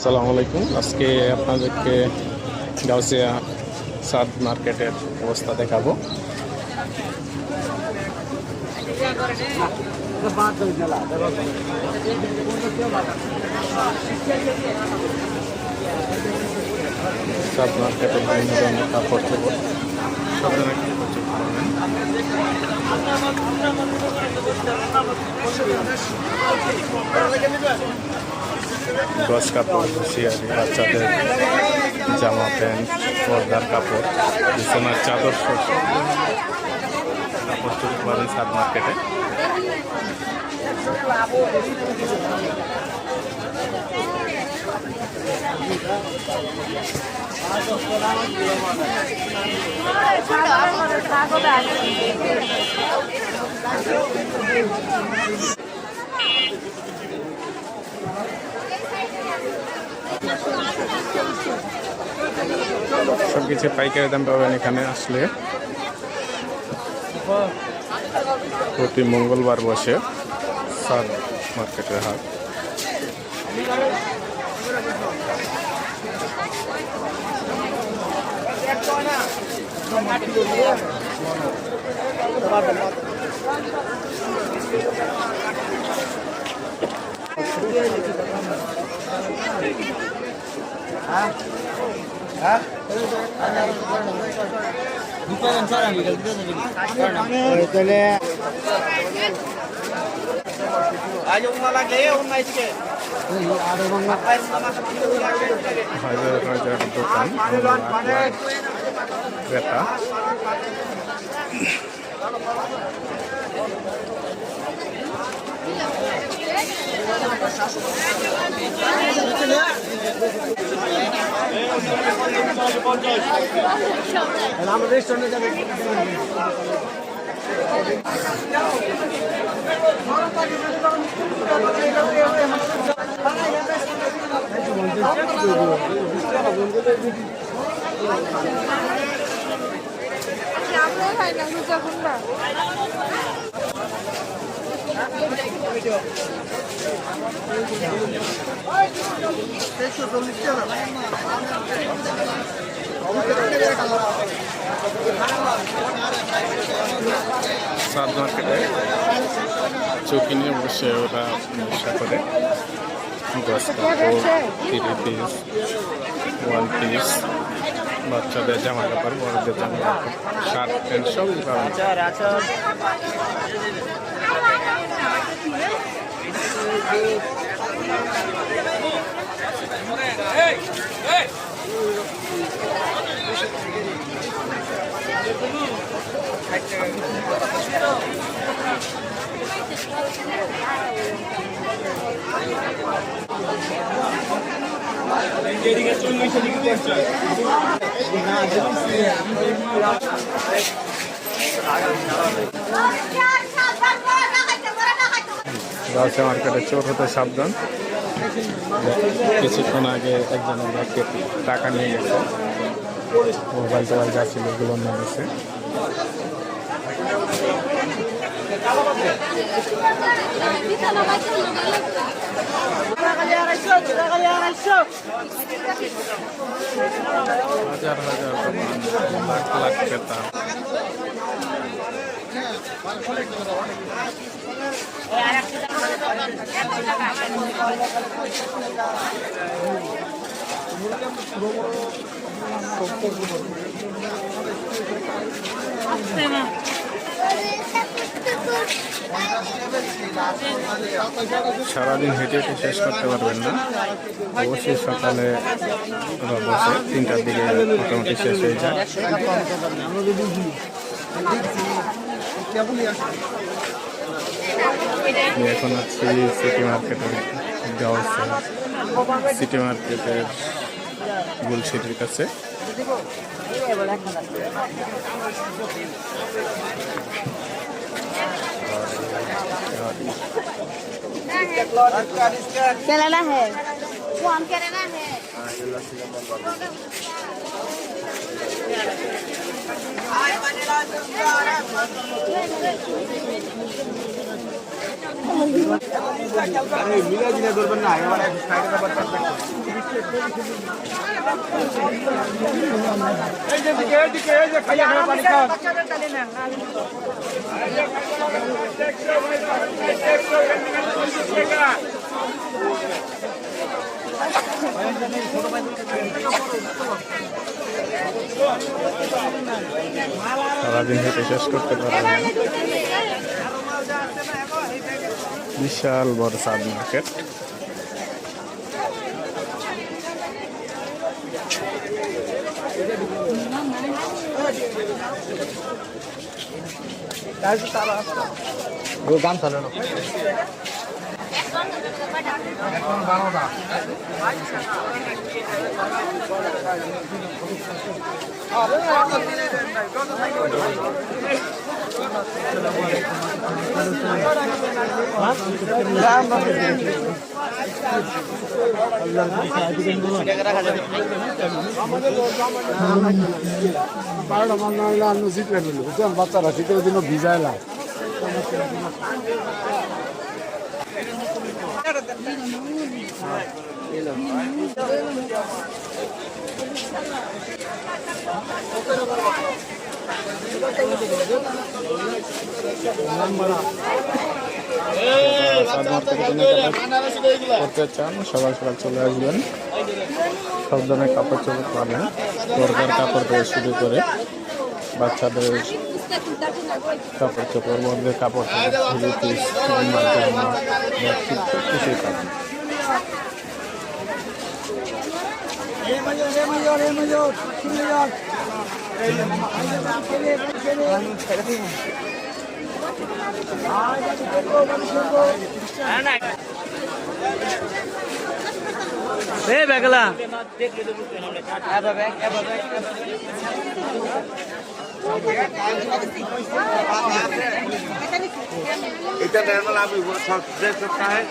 আসসালামু আলাইকুম। আজকে আপনাদেরকে গাউসিয়া সাদ মার্কেটের অবস্থা দেখাবো। সাদ মার্কেটে বিভিন্ন ধরনের কাপড় চোপড় সব ধরনের কাপড় চোপড় পাবেন। গজ কাপড়, হুঁশিয়ারি, বাচ্চাদের জামা প্যান্ট, পর্দার কাপড়, বিছানার চাদর সহ কাপড় চোপড় পাবেন সাদ মার্কেটে। সবকিছু পাইকারি দাম পাবেন এখানে আসলে। প্রতি মঙ্গলবার বসে সাদ মার্কেটের হাট। হাজার হাজার দোকান, ক্রেতা। সাদ মার্কেটে চৌকি নিয়ে বসে ওরা ব্যবসা করে। গজ কাপড়, 3 পিস, 1 পিস, বাচ্চাদের জামা কাপড়, বড়দের জামা কাপড়, শার্ট প্যান্ট সব পাবেন। গাউসিয়া মার্কেটে চোর হতে সাবধান। কিছুক্ষণ আগে একজনের ব্যাগকে টাকা নিয়ে গেছে, মোবাইল টোবাইল যা ছিল এগুলো নিয়ে গেছে। হাজার হাজার দোকান, লাখ লাখ ক্রেতা। সারাদিন হেঁটে হেঁটে শেষ করতে পারবেন না। অবশ্যই সকালে বসে 3টার দিকে মোটামুটি শেষ হয়ে যায়। এখন আছি সিটি মার্কেটের, গাউসিয়া সিটি মার্কেটের গুলশিটির কাছে। क्या लेना है? वो हम क्या लेना है? সারাদিন হেঁটে শেষ করতে পারবে না। বিশাল বড় চাঁদ মার্কেট। দাম চলে না বারোটা মানুষ জিতলে বুঝছেন বাচ্চারা শীতের দিন ভিজাইলা করতে চান সকাল সকাল চলে আসবেন। সব ধরনের কাপড় চোপড় পাবেন, দরকার কাপড় থেকে শুরু করে বাচ্চাদের কাপড় চোপড়, বন্ধের কাপড় কিছুই পাবেন। বেগলা এটা নর্মাল আমি সব ড্রেস করता है